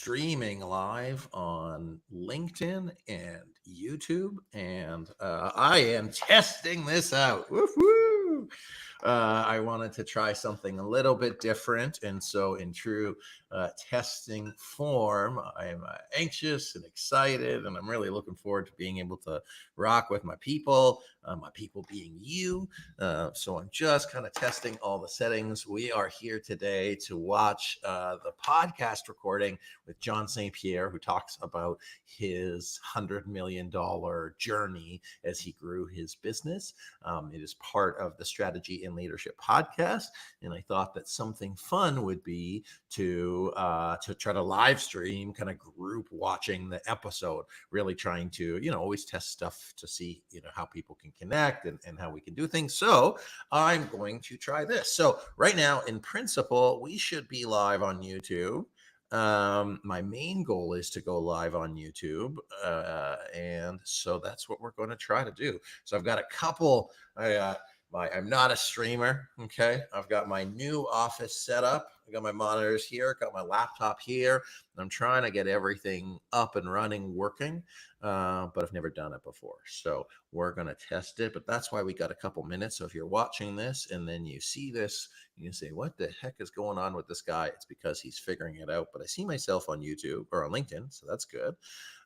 streaming live on LinkedIn and YouTube, and I am testing this out. Woo-hoo! I wanted to try something a little bit different, and so in true testing form, I'm anxious and excited, and I'm really looking forward to being able to rock with my people being you. So I'm just kind of testing all the settings. We are here today to watch the podcast recording with John St Pierre, who talks about his $100 million journey as he grew his business. It is part of the Strategy and Leadership podcast, and I thought that something fun would be to try to live stream, kind of group watching the episode, really trying to always test stuff to see how people can connect and how we can do things. So I'm going to try this. So right now, in principle, we should be live on YouTube. My main goal is to go live on YouTube, and so that's what we're going to try to do. So I've got a couple. I'm not a streamer. Okay, I've got my new office set up. I got my monitors here, got my laptop here. I'm trying to get everything up and running, working, but I've never done it before. So we're going to test it, but that's why we got a couple minutes. So if you're watching this and then you see this, you say, what the heck is going on with this guy? It's because he's figuring it out. But I see myself on YouTube or on LinkedIn, so that's good.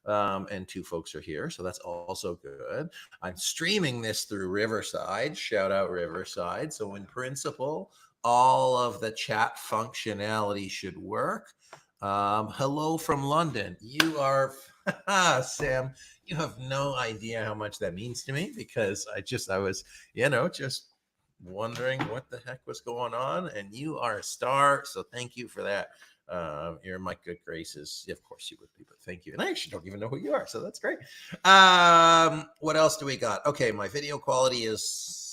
And two folks are here, so that's also good. I'm streaming this through Riverside. Shout out Riverside. So in principle, all of the chat functionality should work. Hello from London. You are, Sam, you have no idea how much that means to me, because I was, just wondering what the heck was going on, and you are a star. So thank you for that. You're in my good graces. Of course you would be, but thank you. And I actually don't even know who you are, so that's great. What else do we got? Okay, my video quality is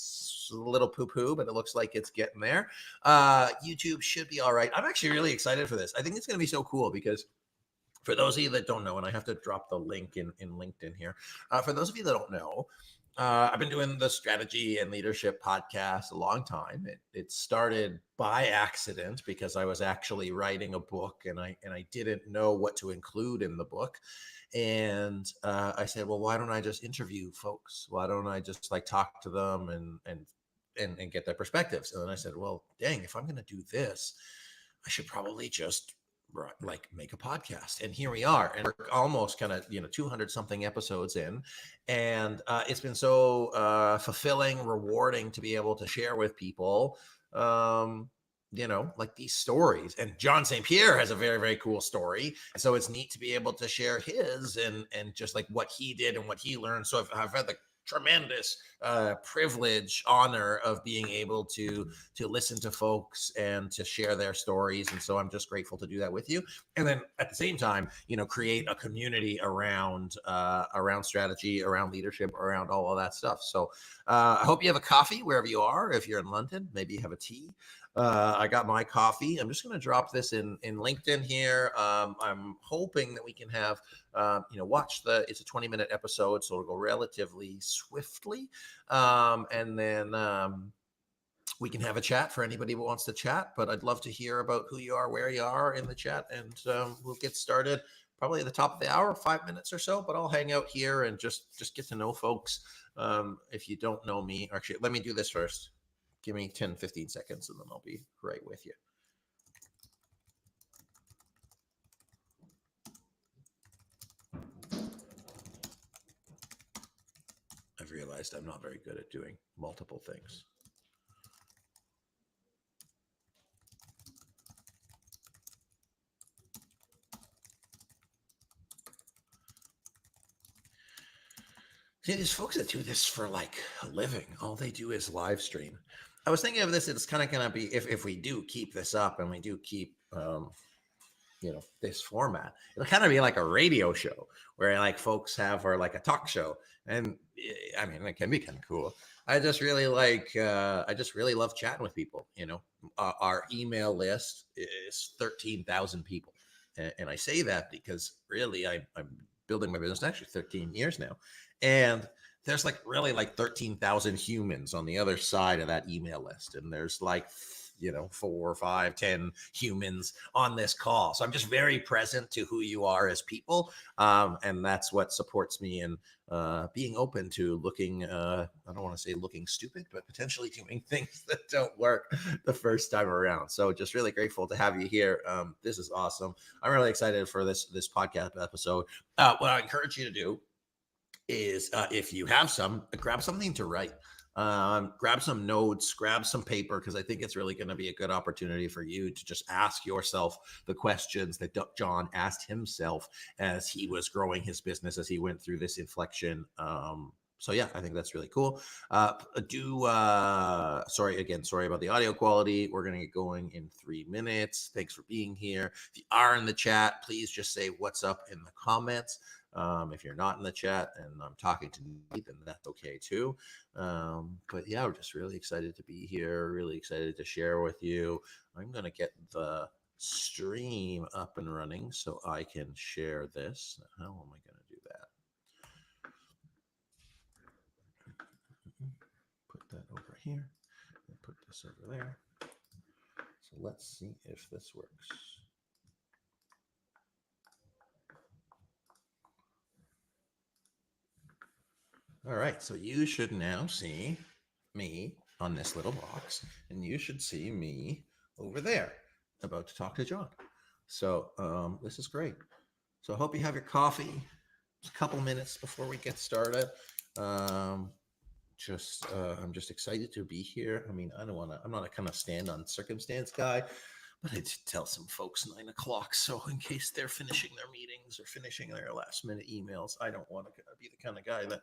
a little poo-poo, but it looks like it's getting there. YouTube should be all right. I'm actually really excited for this. I think it's going to be so cool, because for those of you that don't know, and I have to drop the link in LinkedIn here. For those of you that don't know, I've been doing the Strategy and Leadership podcast a long time. It started by accident, because I was actually writing a book, and I didn't know what to include in the book. And I said, well, why don't I just interview folks? Why don't I just talk to them and get their perspectives? And then I said, well, dang, if I'm going to do this, I should probably just make a podcast. And here we are, and we're almost kind of 200 something episodes in, and it's been so fulfilling, rewarding to be able to share with people these stories. And John St Pierre has a very, very cool story, so it's neat to be able to share his and just what he did and what he learned. So I've had the tremendous privilege, honor of being able to listen to folks and to share their stories. And so I'm just grateful to do that with you. And then at the same time, create a community around strategy, around leadership, around all of that stuff. So I hope you have a coffee wherever you are. If you're in London, maybe you have a tea. I got my coffee. I'm just going to drop this in LinkedIn here. I'm hoping that we can have, it's a 20-minute episode, so it'll go relatively swiftly. And then we can have a chat for anybody who wants to chat, but I'd love to hear about who you are, where you are in the chat, and we'll get started probably at the top of the hour, 5 minutes or so, but I'll hang out here and just get to know folks. If you don't know me, actually, let me do this first. Give me 10, 15 seconds, and then I'll be right with you. I've realized I'm not very good at doing multiple things. See, there's folks that do this for a living. All they do is live stream. I was thinking of this. It's kind of going to be, if we do keep this up and we do keep, this format, it'll kind of be like a radio show where folks have, or a talk show. And I mean, it can be kind of cool. I just really love chatting with people. Our email list is 13,000 people. And I say that because really I'm building my business actually 13 years now. And there's really 13,000 humans on the other side of that email list. And there's 4, 5, 10 humans on this call. So I'm just very present to who you are as people. And that's what supports me in being open to looking, I don't want to say looking stupid, but potentially doing things that don't work the first time around. So just really grateful to have you here. This is awesome. I'm really excited for this podcast episode. What I encourage you to do is if you have grab something to write. Grab some notes, grab some paper, because I think it's really going to be a good opportunity for you to just ask yourself the questions that John asked himself as he was growing his business, as he went through this inflection. So yeah, I think that's really cool. Sorry about the audio quality. We're going to get going in 3 minutes. Thanks for being here. If you are in the chat, please just say what's up in the comments. If you're not in the chat and I'm talking to me, then that's okay too. But yeah, we're just really excited to be here, really excited to share with you. I'm going to get the stream up and running so I can share this. How am I going to do that? Put that over here and put this over there. So let's see if this works. All right, so you should now see me on this little box, and you should see me over there about to talk to John. So this is great. So I hope you have your coffee. Just a couple minutes before we get started. I'm just excited to be here. I mean, I'm not a kind of stand on circumstance guy, but I did tell some folks 9 o'clock. So in case they're finishing their meetings or finishing their last minute emails, I don't want to be the kind of guy that,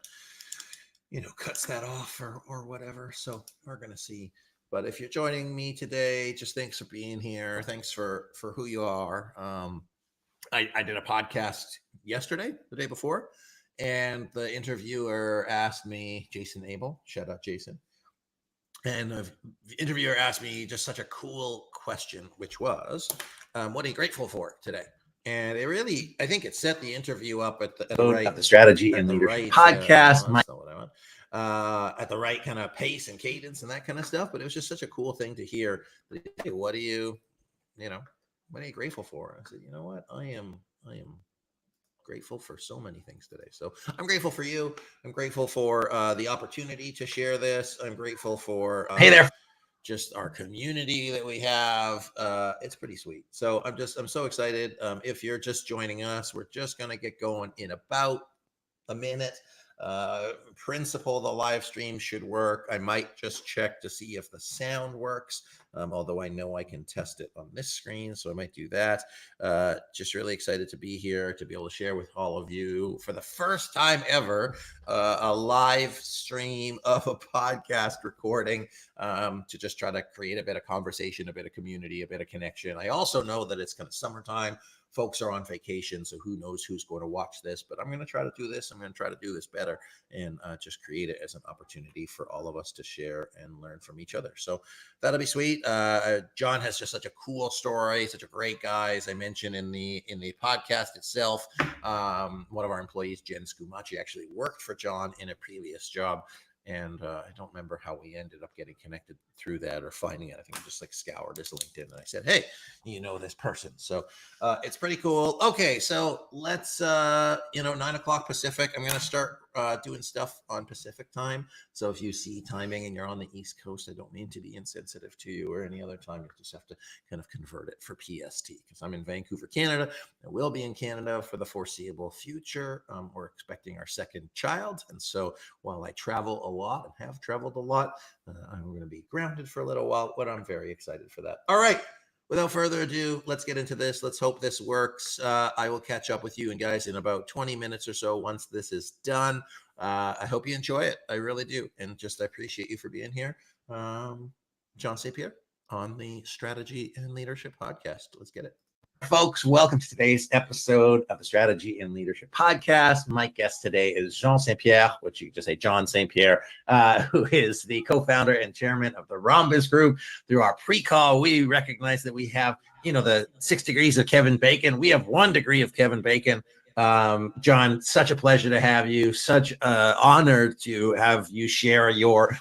cuts that off or whatever. So we're going to see. But if you're joining me today, just thanks for being here. Thanks for who you are. I did a podcast yesterday, the day before, and the interviewer asked me, Jason Abel, shout out Jason. And the interviewer asked me just such a cool question, which was, what are you grateful for today? And it really, I think it set the interview up at the right, the Strategy and Leadership podcast. That's not what I want. At the right kind of pace and cadence and that kind of stuff. But it was just such a cool thing to hear. Hey, what are you grateful for? I said, you know what? I am grateful for so many things today. So I'm grateful for you. I'm grateful for the opportunity to share this. I'm grateful for hey there. Just our community that we have. It's pretty sweet. So I'm so excited. If you're just joining us, we're just going to get going in about a minute. Principle, the live stream should work. I might just check to see if the sound works, although I know I can test it on this screen, so I might do that. Just really excited to be here, to be able to share with all of you for the first time ever, a live stream of a podcast recording, to just try to create a bit of conversation, a bit of community, a bit of connection. I also know that it's kind of summertime. Folks are on vacation, so who knows who's going to watch this, but I'm going to try to do this. I'm going to try to do this better and just create it as an opportunity for all of us to share and learn from each other. So that'll be sweet. John has just such a cool story, such a great guy. As I mentioned in the podcast itself, one of our employees, Jen Scumaci, actually worked for John in a previous job. And I don't remember how we ended up getting connected through that or finding it. I think I just scoured his LinkedIn and I said, hey, this person. So it's pretty cool. Okay, so let's, 9 o'clock Pacific. I'm going to start doing stuff on Pacific time. So if you see timing and you're on the East Coast, I don't mean to be insensitive to you or any other time. You just have to kind of convert it for PST because I'm in Vancouver, Canada. I will be in Canada for the foreseeable future. We're expecting our second child. And so while I travel a lot and have traveled a lot, I'm going to be grounded for a little while, but I'm very excited for that. All right. Without further ado, let's get into this. Let's hope this works. I will catch up with you and guys in about 20 minutes or so once this is done. I hope you enjoy it. I really do. And I appreciate you for being here. John St Pierre on the Strategy and Leadership podcast. Let's get it. Folks, welcome to today's episode of the Strategy and Leadership Podcast. My guest today is John St Pierre, which you can just say John St Pierre, who is the co-founder and chairman of the Rhombus Group. Through our pre-call, we recognize that we have, the 6 degrees of Kevin Bacon. We have 1 degree of Kevin Bacon. John, such a pleasure to have you. Such an honor to have you share your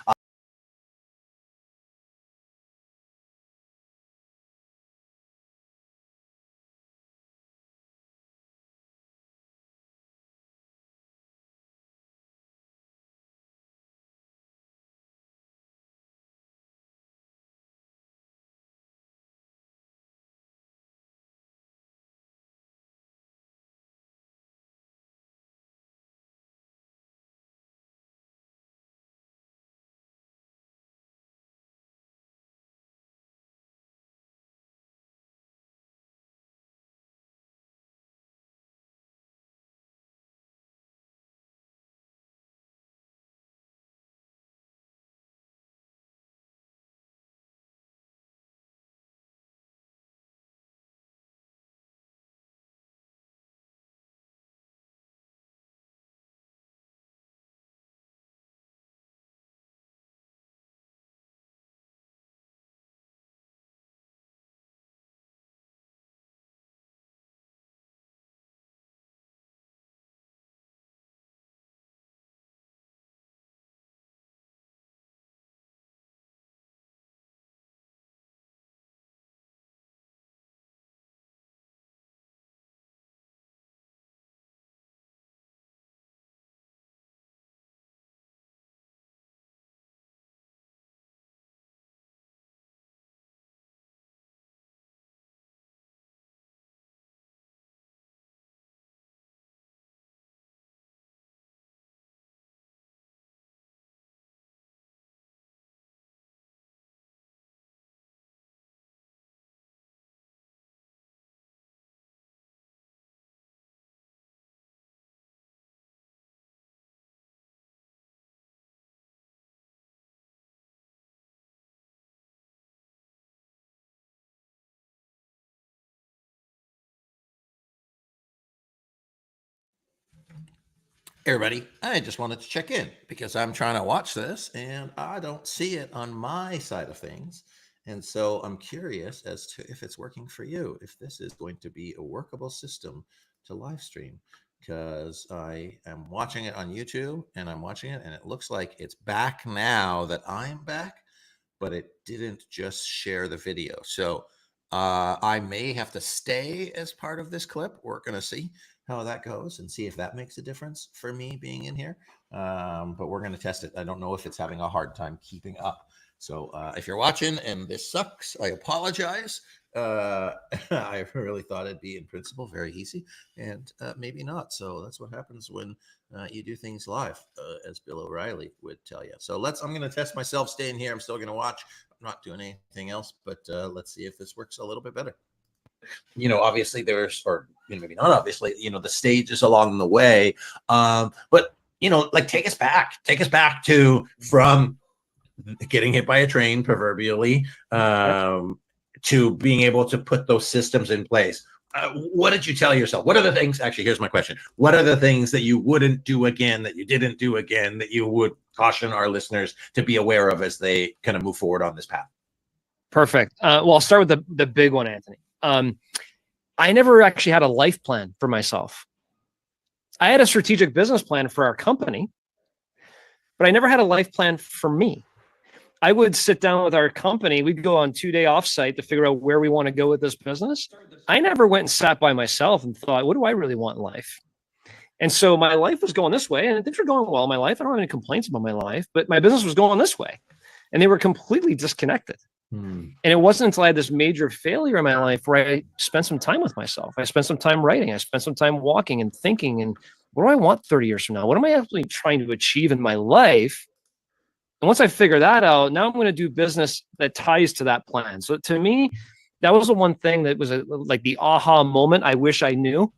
Everybody, I just wanted to check in because I'm trying to watch this and I don't see it on my side of things. And so I'm curious as to if it's working for you, if this is going to be a workable system to live stream. Because I am watching it on YouTube and I'm watching it and it looks like it's back now that I'm back, but it didn't just share the video. So I may have to stay as part of this clip. We're going to see how that goes and see if that makes a difference for me being in here. But we're going to test it. I don't know if it's having a hard time keeping up. So if you're watching and this sucks, I apologize. I really thought it'd be in principle very easy, and maybe not. So that's what happens when you do things live, as Bill O'Reilly would tell you. So I'm going to test myself staying here. I'm still going to watch. I'm not doing anything else, but let's see if this works a little bit better. Obviously there's, or maybe not obviously, the stages along the way. But, like take us back to from getting hit by a train, proverbially, to being able to put those systems in place. What did you tell yourself? What are the things, actually, here's my question. What are the things that you wouldn't do again, that you didn't do again, that you would caution our listeners to be aware of as they kind of move forward on this path? Perfect. Well, I'll start with the big one, Anthony. I never actually had a life plan for myself. I had a strategic business plan for our company, but I never had a life plan for me. I would sit down with our company. We'd go on 2-day offsite to figure out where we want to go with this business. I never went and sat by myself and thought, what do I really want in life? And so my life was going this way, and things were going well in my life. I don't have any complaints about my life, but my business was going this way, and they were completely disconnected. And it wasn't until I had this major failure in my life where I spent some time with myself. I spent some time writing. I spent some time walking and thinking, and what do I want 30 years from now? What am I actually trying to achieve in my life? And once I figure that out, now I'm going to do business that ties to that plan. So to me, that was the one thing that was like the aha moment I wish I knew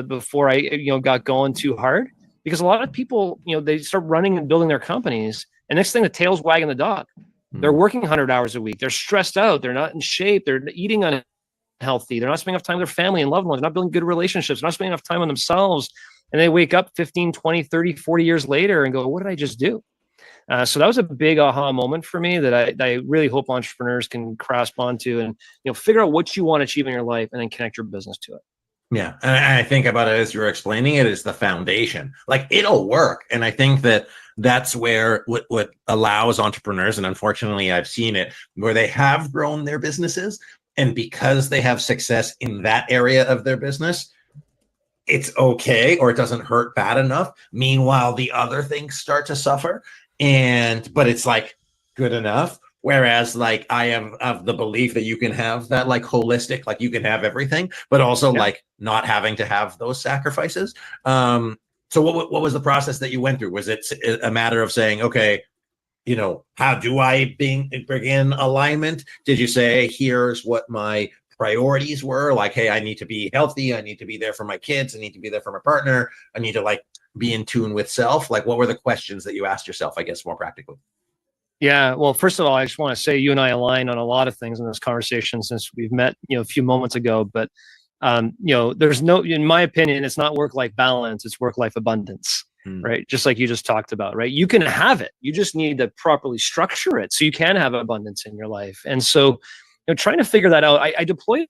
before I got going too hard. Because a lot of people, they start running and building their companies, and next thing, the tail's wagging the dog. They're working 100 hours a week. They're stressed out. They're not in shape. They're eating unhealthy. They're not spending enough time with their family and loved ones. They're not building good relationships. They're not spending enough time on themselves. And they wake up 15, 20, 30, 40 years later and go, what did I just do? So that was a big aha moment for me that I really hope entrepreneurs can grasp onto and figure out what you want to achieve in your life and then connect your business to it. Yeah. And I think about it as you're explaining it is the foundation. Like, it'll work. And I think that's where what allows entrepreneurs, and unfortunately I've seen it, where they have grown their businesses, and because they have success in that area of their business, it's okay, or it doesn't hurt bad enough. Meanwhile, the other things start to suffer, but it's like good enough. Whereas, like, I am of the belief that you can have that, like, holistic, like, you can have everything, but also like not having to have those sacrifices. So what was the process that you went through? Was it a matter of saying, okay, how do I bring in alignment? Did you say, here's what my priorities were? Like, hey, I need to be healthy. I need to be there for my kids. I need to be there for my partner. I need to, like, be in tune with self. Like, what were the questions that you asked yourself, I guess, more practically? Yeah. Well, first of all, I just want to say you and I align on a lot of things in this conversation since we've met, a few moments ago, but there's no, in my opinion, it's not work-life balance, it's work-life abundance, right? Just like you just talked about, right? You can have it. You just need to properly structure it so you can have abundance in your life. And so, trying to figure that out, I deployed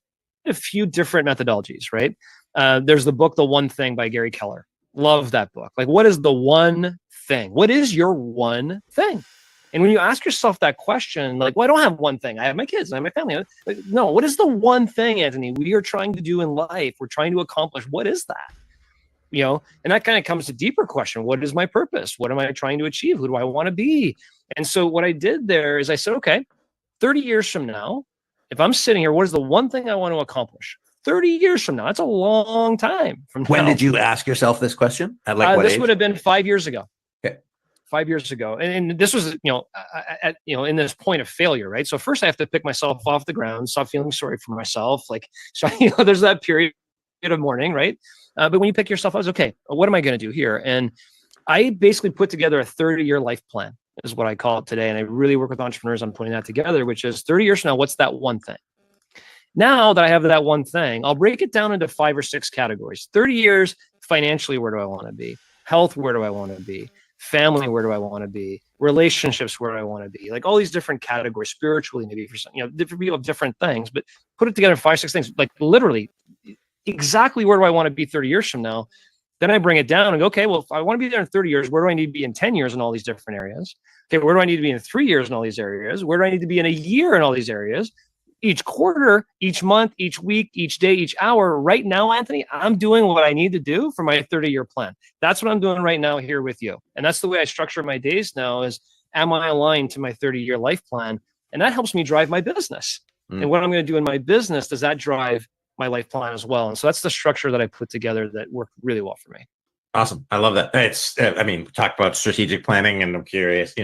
a few different methodologies, right? There's the book, The One Thing by Gary Keller. Love that book. Like, what is the one thing? What is your one thing? And when you ask yourself that question, like, well, I don't have one thing. I have my kids, I have my family. Like, no, what is the one thing, Anthony, we are trying to do in life? We're trying to accomplish. What is that? And that kind of comes to deeper question. What is my purpose? What am I trying to achieve? Who do I want to be? And so what I did there is I said, okay, 30 years from now, if I'm sitting here, what is the one thing I want to accomplish? 30 years from now, that's a long time from now. When did you ask yourself this question? At like what this age? would have been 5 years ago. Okay. 5 years ago. And this was, in this point of failure, right? So first I have to pick myself off the ground, stop feeling sorry for myself. Like, so, there's that period of mourning, right? But when you pick yourself up, it's okay, what am I going to do here? And I basically put together a 30-year life plan is what I call it today. And I really work with entrepreneurs on putting that together, which is 30 years from now, what's that one thing? Now that I have that one thing, I'll break it down into 5 or 6 categories. 30 years, financially, where do I want to be? Health, where do I want to be? Family, where do I want to be? Relationships, where do I want to be? Like all these different categories, spiritually, maybe for some, different people have different things, but put it together in 5, 6 things, like literally exactly where do I want to be 30 years from now? Then I bring it down and go, okay, well, if I want to be there in 30 years, where do I need to be in 10 years in all these different areas? Okay, where do I need to be in 3 years in all these areas? Where do I need to be in a year in all these areas? Each quarter, each month, each week, each day, each hour. Right now, Anthony, I'm doing what I need to do for my 30-year plan. That's what I'm doing right now here with you. And that's the way I structure my days now is, am I aligned to my 30-year life plan? And that helps me drive my business. And what I'm going to do in my business, does that drive my life plan as well? And so that's the structure that I put together that worked really well for me. Awesome. I love that. It's, I mean, talk about strategic planning, and I'm curious,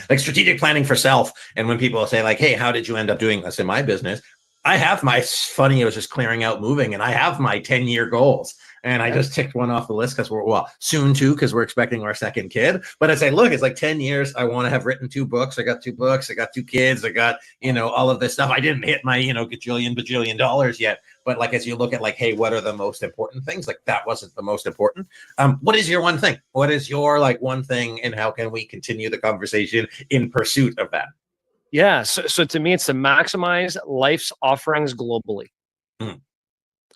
like strategic planning for self. And when people say like, hey, how did you end up doing this in my business? I have I was just clearing out moving, and I have my 10-year goals. And I just ticked one off the list because soon too, because we're expecting our second kid. But I say, look, it's like 10 years. I want to have written 2 books. I got 2 books. I got 2 kids. I got, all of this stuff. I didn't hit my, bajillion dollars yet. But like, as you look at like, hey, what are the most important things? Like that wasn't the most important. What is your one thing? What is your like one thing, and how can we continue the conversation in pursuit of that? Yeah. So to me, it's to maximize life's offerings globally.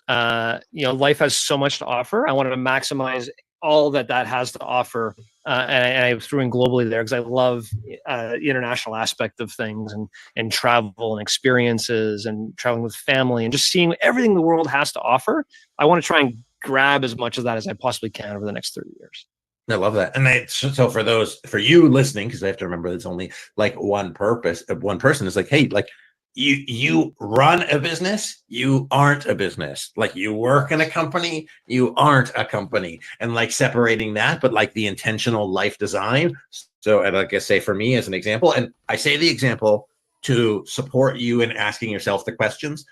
Life has so much to offer. I wanted to maximize all that has to offer. And I threw in globally there because I love the international aspect of things and travel and experiences and traveling with family and just seeing everything the world has to offer. I want to try and grab as much of that as I possibly can over the next 30 years. I love that. And so for you listening, because I have to remember it's only like one person is like, hey, like you run a business, you aren't a business. Like you work in a company, you aren't a company. And like separating that, but like the intentional life design. So and like I say, for me as an example, and I say the example to support you in asking yourself the questions.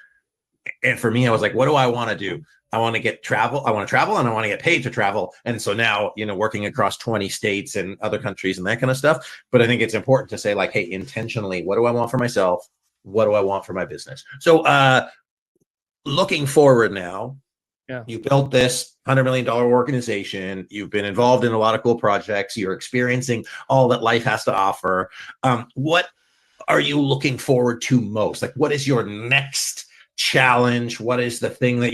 And for me, I was like, what do I want to do? I want to travel, and I want to get paid to travel. And so now, working across 20 states and other countries and that kind of stuff. But I think it's important to say like, hey, intentionally, what do I want for myself? What do I want for my business? So looking forward now, you built this $100 million organization. You've been involved in a lot of cool projects. You're experiencing all that life has to offer. What are you looking forward to most? Like, what is your next challenge? What is the thing that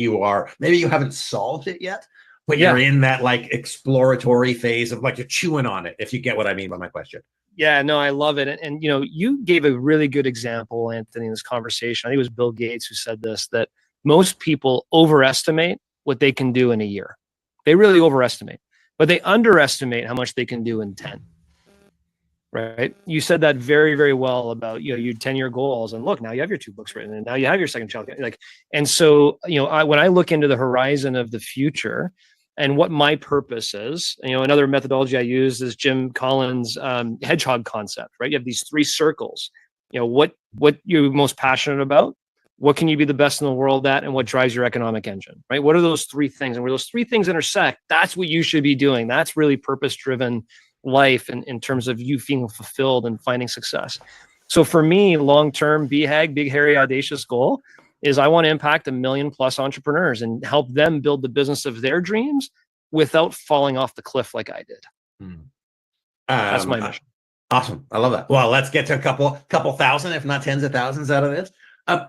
maybe you haven't solved it yet, but you're in that like exploratory phase of like you're chewing on it, if you get what I mean by my question. Yeah, no, I love it. And you gave a really good example, Anthony, in this conversation. I think it was Bill Gates who said this, that most people overestimate what they can do in a year. They really overestimate, but they underestimate how much they can do in 10. Right. You said that very, very well about, your 10-year goals. And look, now you have your 2 books written and now you have your second child. And so, when I look into the horizon of the future and what my purpose is, another methodology I use is Jim Collins' hedgehog concept, right? You have these 3 circles, what you're most passionate about, what can you be the best in the world at, and what drives your economic engine, right? What are those 3 things? And where those 3 things intersect, that's what you should be doing. That's really purpose-driven life in terms of you feeling fulfilled and finding success. So for me, long-term BHAG, big, hairy, audacious goal is I want to impact 1 million+ entrepreneurs and help them build the business of their dreams without falling off the cliff like I did. That's my mission. Awesome. I love that. Well, let's get to a couple thousand, if not tens of thousands out of this.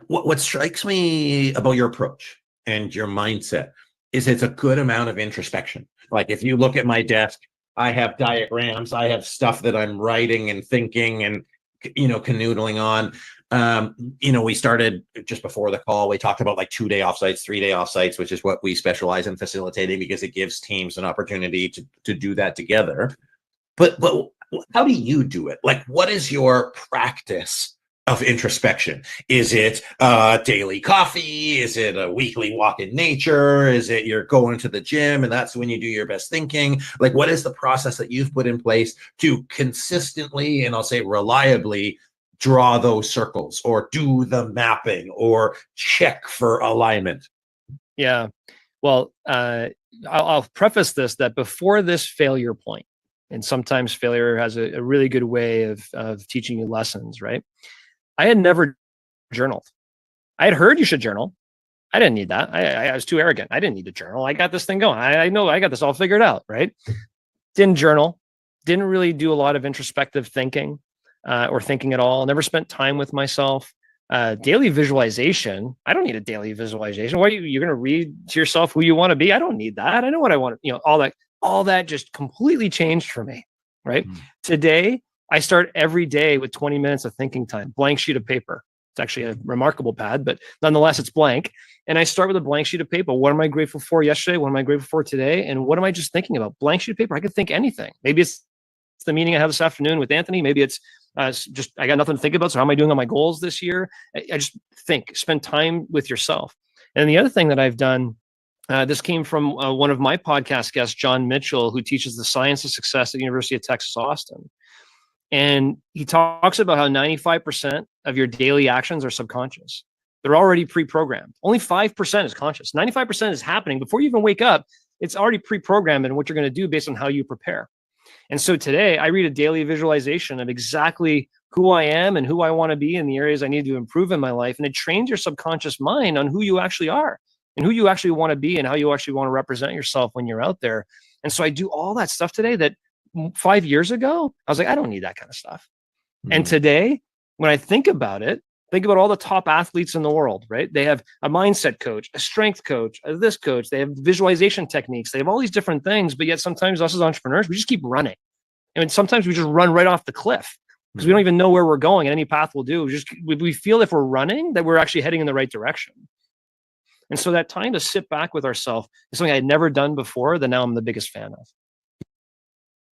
What strikes me about your approach and your mindset is it's a good amount of introspection. Like if you look at my desk, I have diagrams, I have stuff that I'm writing and thinking and, canoodling on. We started just before the call, we talked about like 2-day offsites, 3-day offsites, which is what we specialize in facilitating because it gives teams an opportunity to do that together. But how do you do it? Like, what is your practice of introspection? Is it daily coffee? Is it a weekly walk in nature? Is it you're going to the gym and that's when you do your best thinking? Like, what is the process that you've put in place to consistently, and I'll say reliably, draw those circles or do the mapping or check for alignment? Yeah. Well, I'll preface this that before this failure point, and sometimes failure has a really good way of teaching you lessons, right? I had never journaled. I had heard you should journal, I didn't need that. I was too arrogant. I didn't need to journal. I got this thing going. I know I got this all figured out, right? Didn't journal. Didn't really do a lot of introspective thinking or thinking at all. Never spent time with myself. Daily visualization. I don't need a daily visualization. What are you're going to read to yourself who you want to be? I don't need that. I know what I want. All that just completely changed for me. Right. Today, I start every day with 20 minutes of thinking time, blank sheet of paper. It's actually a remarkable pad, but nonetheless, it's blank. And I start with a blank sheet of paper. What am I grateful for yesterday? What am I grateful for today? And what am I just thinking about? Blank sheet of paper. I could think anything. Maybe it's the meeting I have this afternoon with Anthony. Maybe it's just I got nothing to think about. So how am I doing on my goals this year? I just think, spend time with yourself. And the other thing that I've done, this came from one of my podcast guests, John Mitchell, who teaches the science of success at the University of Texas, Austin. And he talks about how 95% of your daily actions are subconscious. They're already pre-programmed. Only 5% is conscious. 95% is happening before you even wake up. It's already pre-programmed in what you're going to do based on how you prepare. And so today I read a daily visualization of exactly who I am and who I want to be in the areas I need to improve in my life. And it trains your subconscious mind on who you actually are and who you actually want to be and how you actually want to represent yourself when you're out there. And so I do all that stuff today that 5 years ago, I was like, I don't need that kind of stuff. And today, when I think about it, think about all the top athletes in the world, right? They have a mindset coach, a strength coach, this coach. They have visualization techniques. They have all these different things. But yet sometimes us as entrepreneurs, we just keep running. And sometimes we just run right off the cliff because we don't even know where we're going. And any path we'll do, we feel if we're running that we're actually heading in the right direction. And so that time to sit back with ourselves is something I had never done before that now I'm the biggest fan of.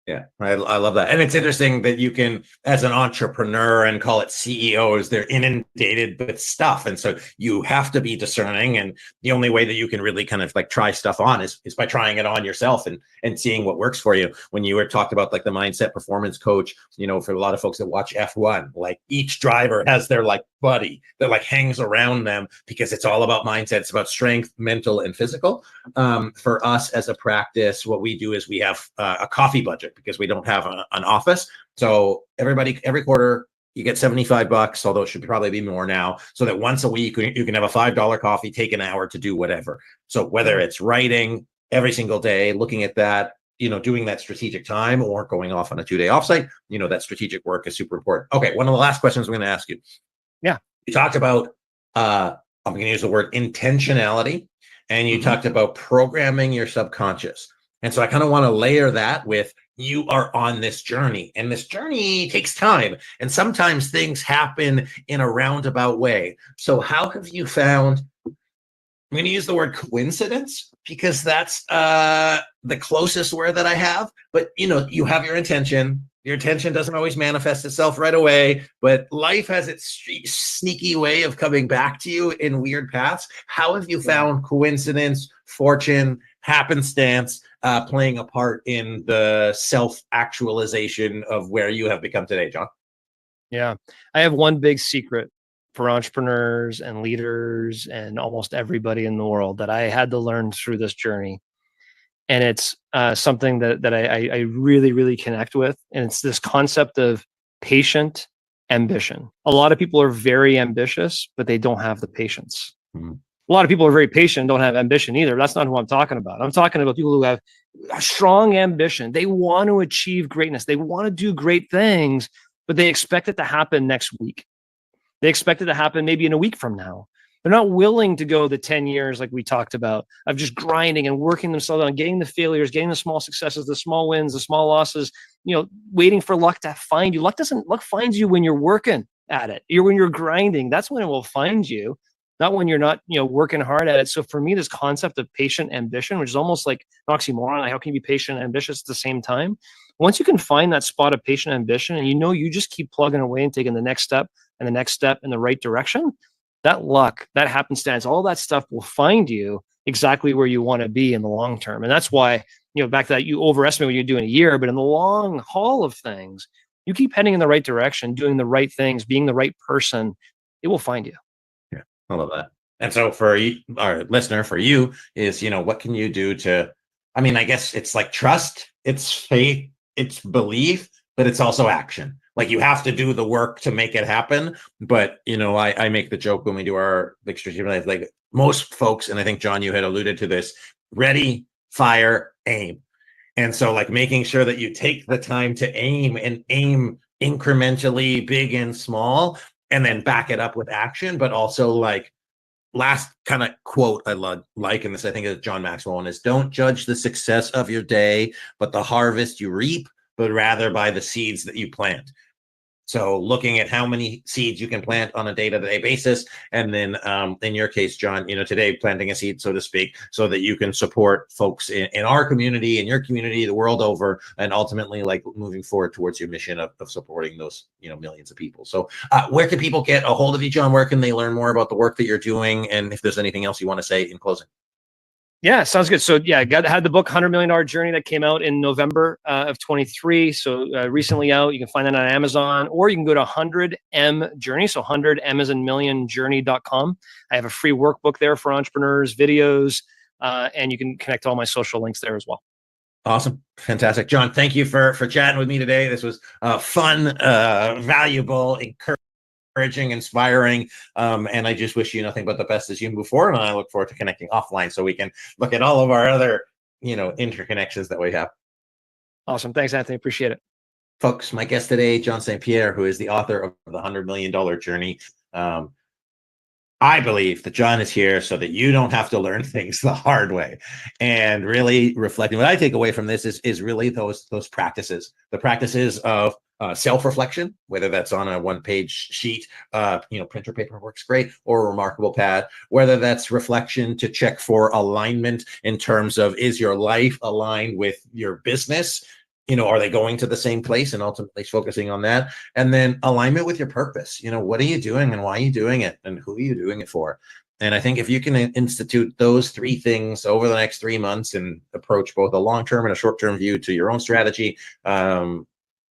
Yeah, I love that. And it's interesting that you can, as an entrepreneur and call it CEOs, they're inundated with stuff. And so you have to be discerning. And the only way that you can really kind of like try stuff on is by trying it on yourself and seeing what works for you. When you were talked about like the mindset performance coach, for a lot of folks that watch F1, like each driver has their like buddy that like hangs around them because it's all about mindset. It's about strength, mental and physical. For us as a practice, what we do is we have a coffee budget because we don't have an office. So every quarter you get $75, although it should probably be more now, so that once a week you can have a $5 coffee, take an hour to do whatever. So whether it's writing every single day, looking at that, doing that strategic time or going off on a 2-day offsite, that strategic work is super important. Okay. One of the last questions I'm going to ask you. Yeah. You talked about, I'm going to use the word intentionality, and you talked about programming your subconscious. And so I kind of want to layer that with you are on this journey, and this journey takes time. And sometimes things happen in a roundabout way. So how have you found, I'm going to use the word coincidence because that's the closest word that I have, but you have your intention. Your intention doesn't always manifest itself right away, but life has its sneaky way of coming back to you in weird paths. How have you found coincidence, fortune, happenstance playing a part in the self-actualization of where you have become today, John? Yeah, I have one big secret for entrepreneurs and leaders and almost everybody in the world that I had to learn through this journey. And it's something that I really, really connect with. And it's this concept of patient ambition. A lot of people are very ambitious, but they don't have the patience. A lot of people are very patient and don't have ambition either. That's not who I'm talking about. I'm talking about people who have a strong ambition. They want to achieve greatness. They want to do great things, but they expect it to happen next week. They expect it to happen maybe in a week from now. They're not willing to go the 10 years like we talked about of just grinding and working themselves on, getting the failures, getting the small successes, the small wins, the small losses, waiting for luck to find you. Luck finds you when you're working at it. When you're grinding, that's when it will find you, not when you're not, working hard at it. So for me, this concept of patient ambition, which is almost like an oxymoron, like how can you be patient and ambitious at the same time? Once you can find that spot of patient ambition and you just keep plugging away and taking the next step and the next step in the right direction, that luck, that happenstance, all that stuff will find you exactly where you want to be in the long term. And that's why, back to that, you overestimate what you do in a year, but in the long haul of things, you keep heading in the right direction, doing the right things, being the right person, it will find you. Yeah, I love that. And so for you, our listener, for you is, what can you do to, I guess it's like trust, it's faith, it's belief, but it's also action. Like you have to do the work to make it happen. But, I make the joke when we do our big strategic life, like most folks, and I think John, you had alluded to this, ready, fire, aim. And so like making sure that you take the time to aim and aim incrementally big and small, and then back it up with action, but also like last kind of quote I like, and this I think is John Maxwell, and is don't judge the success of your day, but the harvest you reap, but rather by the seeds that you plant. So looking at how many seeds you can plant on a day-to-day basis, and then in your case, John, today planting a seed, so to speak, so that you can support folks in our community, in your community, the world over, and ultimately like moving forward towards your mission of supporting those millions of people. So where can people get a hold of you, John? Where can they learn more about the work that you're doing? And if there's anything else you want to say in closing? Yeah, sounds good. So yeah, had the book $100 Million Journey that came out in November of 23. So recently out, you can find that on Amazon, or you can go to 100M Journey. So 100M as in million journey.com. I have a free workbook there for entrepreneurs, videos, and you can connect to all my social links there as well. Awesome. Fantastic. John, thank you for chatting with me today. This was fun, valuable, encouraging, inspiring, and I just wish you nothing but the best as you move forward, and I look forward to connecting offline so we can look at all of our other interconnections that we have. Awesome. Thanks, Anthony. Appreciate it. Folks, my guest today, John St Pierre, who is the author of the $100 Million Journey. I believe that John is here so that you don't have to learn things the hard way. And really reflecting, what I take away from this is really those practices, the practices of self-reflection, whether that's on a one-page sheet, printer paper works great, or a remarkable pad, whether that's reflection to check for alignment in terms of, is your life aligned with your business? Are they going to the same place, and ultimately focusing on that? And then alignment with your purpose. What are you doing and why are you doing it and who are you doing it for? And I think if you can institute those three things over the next 3 months and approach both a long-term and a short-term view to your own strategy,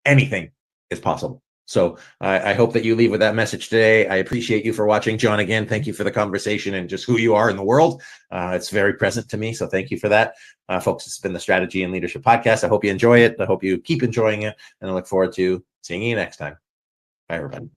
anything is possible. So I hope that you leave with that message today. I appreciate you for watching. John, again, thank you for the conversation and just who you are in the world. It's very present to me. So thank you for that. Folks, it's been the Strategy and Leadership Podcast. I hope you enjoy it. I hope you keep enjoying it. And I look forward to seeing you next time. Bye, everybody.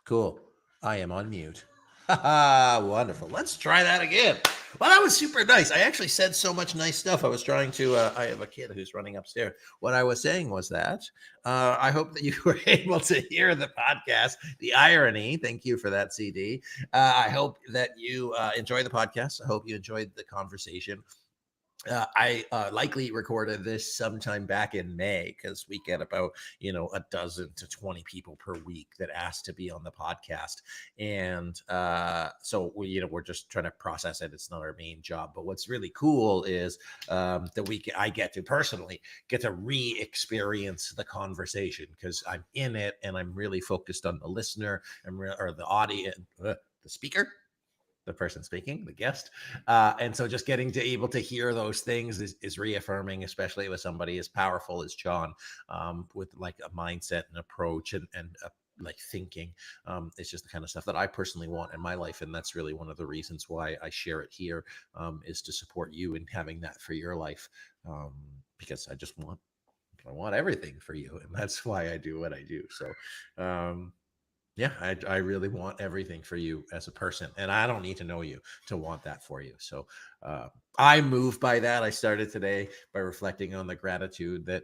Cool. I am on mute. Wonderful. Let's try that again. Well, that was super nice. I actually said so much nice stuff. I was trying to, I have a kid who's running upstairs. What I was saying was that I hope that you were able to hear the podcast, the irony. Thank you for that, CD. I hope that you enjoy the podcast. I hope you enjoyed the conversation. I likely recorded this sometime back in May, because we get about a dozen to 20 people per week that ask to be on the podcast, and so we're just trying to process it. It's not our main job, but what's really cool is that I get to personally get to re-experience the conversation, because I'm in it and I'm really focused on the listener or the audience, the speaker, the person speaking, the guest. And so just getting to able to hear those things is reaffirming, especially with somebody as powerful as John, with like a mindset and approach and like thinking. It's just the kind of stuff that I personally want in my life. And that's really one of the reasons why I share it here, is to support you in having that for your life, because I just want I want everything for you, and that's why I do what I do. So, yeah, I really want everything for you as a person, and I don't need to know you to want that for you. So, I'm moved by that. I started today by reflecting on the gratitude that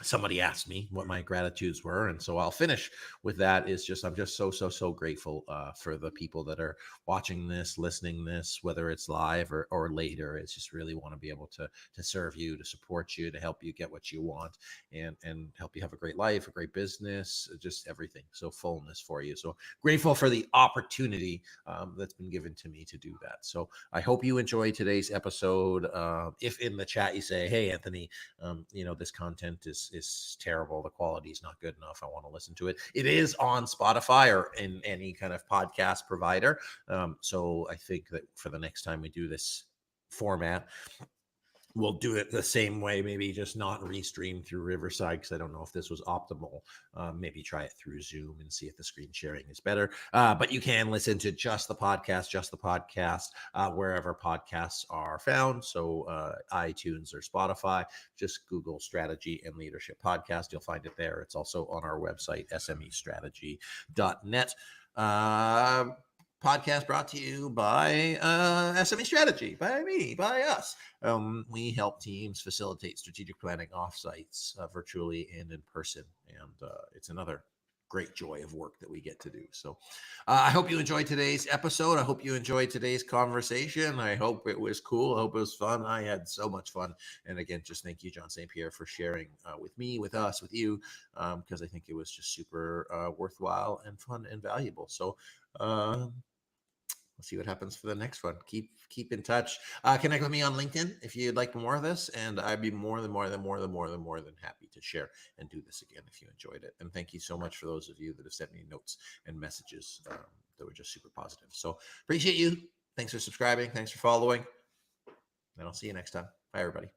somebody asked me what my gratitudes were, and so I'll finish with that. Is just I'm just so grateful for the people that are watching this, listening this, whether it's live or later. It's just really want to be able to serve you, to support you, to help you get what you want, and help you have a great life, a great business, just everything. So fullness for you. So grateful for the opportunity that's been given to me to do that. So I hope you enjoy today's episode. If in the chat you say, "Hey, Anthony, this content is terrible, the quality is not good enough, I want to listen to it," it is on Spotify or in any kind of podcast provider. So I think that for the next time we do this format, we'll do it the same way, maybe just not restream through Riverside, because I don't know if this was optimal. Maybe try it through Zoom and see if the screen sharing is better. But you can listen to just the podcast, wherever podcasts are found. So iTunes or Spotify, just Google Strategy and Leadership Podcast. You'll find it there. It's also on our website, smestrategy.net. Podcast brought to you by SME Strategy, by me, by us. We help teams facilitate strategic planning offsites, virtually and in person. And it's another great joy of work that we get to do. So I hope you enjoyed today's episode. I hope you enjoyed today's conversation. I hope it was cool. I hope it was fun. I had so much fun. And again, just thank you, John St Pierre, for sharing with me, with us, with you, because I think it was just super worthwhile and fun and valuable. So we'll see what happens for the next one. Keep in touch. Connect with me on LinkedIn if you'd like more of this, and I'd be more than happy to share and do this again if you enjoyed it. And thank you so much for those of you that have sent me notes and messages that were just super positive. So appreciate you. Thanks for subscribing. Thanks for following. And I'll see you next time. Bye, everybody.